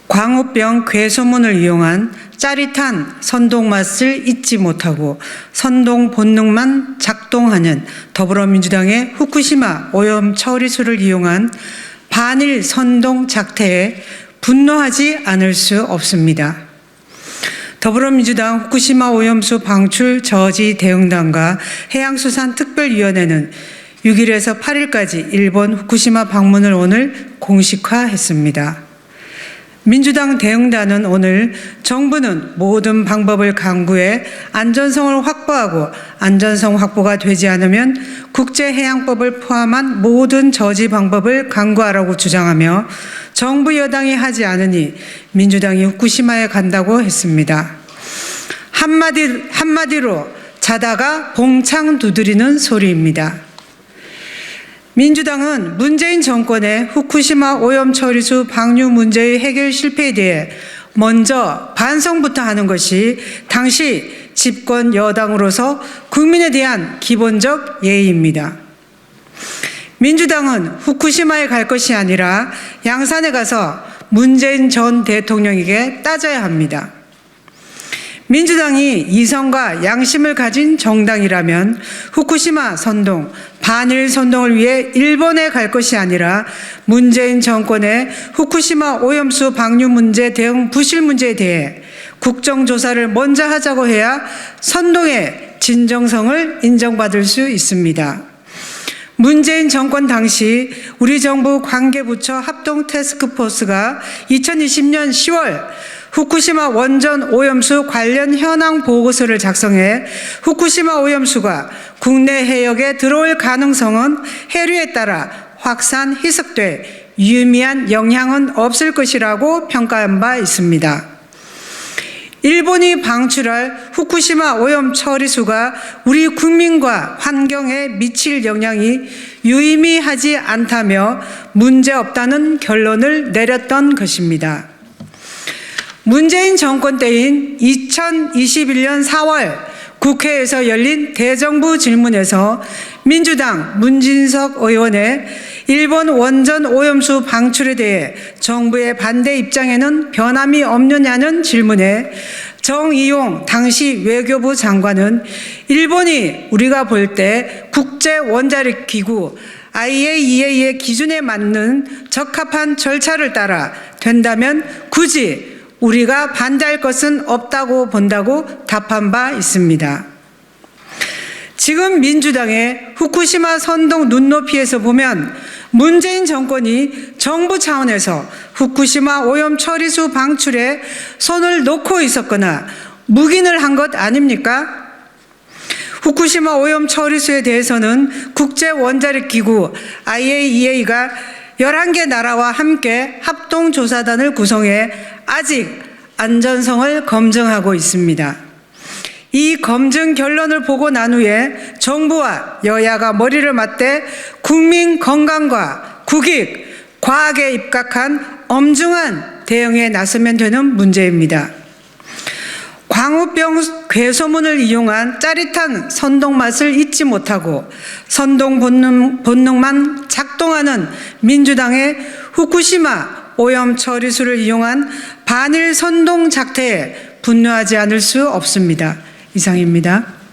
광우병 괴소문을 이용한 짜릿한 선동 맛을 잊지 못하고 선동 본능만 작동하는 더불어민주당의 후쿠시마 오염 처리수를 이용한 반일 선동 작태에 분노하지 않을 수 없습니다. 더불어민주당 후쿠시마 오염수 방출 저지 대응단과 해양수산특별위원회는 6일에서 8일까지 일본 후쿠시마 방문을 오늘 공식화했습니다. 민주당 대응단은 오늘 정부는 모든 방법을 강구해 안전성을 확보하고 안전성 확보가 되지 않으면 국제해양법을 포함한 모든 저지 방법을 강구하라고 주장하며 정부 여당이 하지 않으니 민주당이 후쿠시마에 간다고 했습니다. 한마디로 자다가 봉창 두드리는 소리입니다. 민주당은 문재인 정권의 후쿠시마 오염 처리수 방류 문제의 해결 실패에 대해 먼저 반성부터 하는 것이 당시 집권 여당으로서 국민에 대한 기본적 예의입니다. 민주당은 후쿠시마에 갈 것이 아니라 양산에 가서 문재인 전 대통령에게 따져야 합니다. 민주당이 이성과 양심을 가진 정당이라면 후쿠시마 선동, 반일 선동을 위해 일본에 갈 것이 아니라 문재인 정권의 후쿠시마 오염수 방류 문제 대응 부실 문제에 대해 국정조사를 먼저 하자고 해야 선동의 진정성을 인정받을 수 있습니다. 문재인 정권 당시 우리 정부 관계부처 합동 태스크포스가 2020년 10월 후쿠시마 원전 오염수 관련 현황 보고서를 작성해 후쿠시마 오염수가 국내 해역에 들어올 가능성은 해류에 따라 확산, 희석돼 유의미한 영향은 없을 것이라고 평가한 바 있습니다. 일본이 방출할 후쿠시마 오염 처리수가 우리 국민과 환경에 미칠 영향이 유의미하지 않다며 문제없다는 결론을 내렸던 것입니다. 문재인 정권 때인 2021년 4월 국회에서 열린 대정부 질문에서 민주당 문진석 의원의 일본 원전 오염수 방출에 대해 정부의 반대 입장에는 변함이 없느냐는 질문에 정의용 당시 외교부 장관은 일본이 우리가 볼 때 국제원자력기구 IAEA의 기준에 맞는 적합한 절차를 따라 된다면 굳이 우리가 반대할 것은 없다고 본다고 답한 바 있습니다. 지금 민주당의 후쿠시마 선동 눈높이에서 보면 문재인 정권이 정부 차원에서 후쿠시마 오염 처리수 방출에 손을 놓고 있었거나 묵인을 한 것 아닙니까? 후쿠시마 오염 처리수에 대해서는 국제원자력기구 IAEA가 11개 나라와 함께 합동조사단을 구성해 아직 안전성을 검증하고 있습니다. 이 검증 결론을 보고 난 후에 정부와 여야가 머리를 맞대 국민 건강과 국익, 과학에 입각한 엄중한 대응에 나서면 되는 문제입니다. 광우병 괴소문을 이용한 짜릿한 선동 맛을 잊지 못하고 선동 본능만 작동하는 민주당의 후쿠시마 오염 처리수를 이용한 반일 선동 작태에 분노하지 않을 수 없습니다. 이상입니다.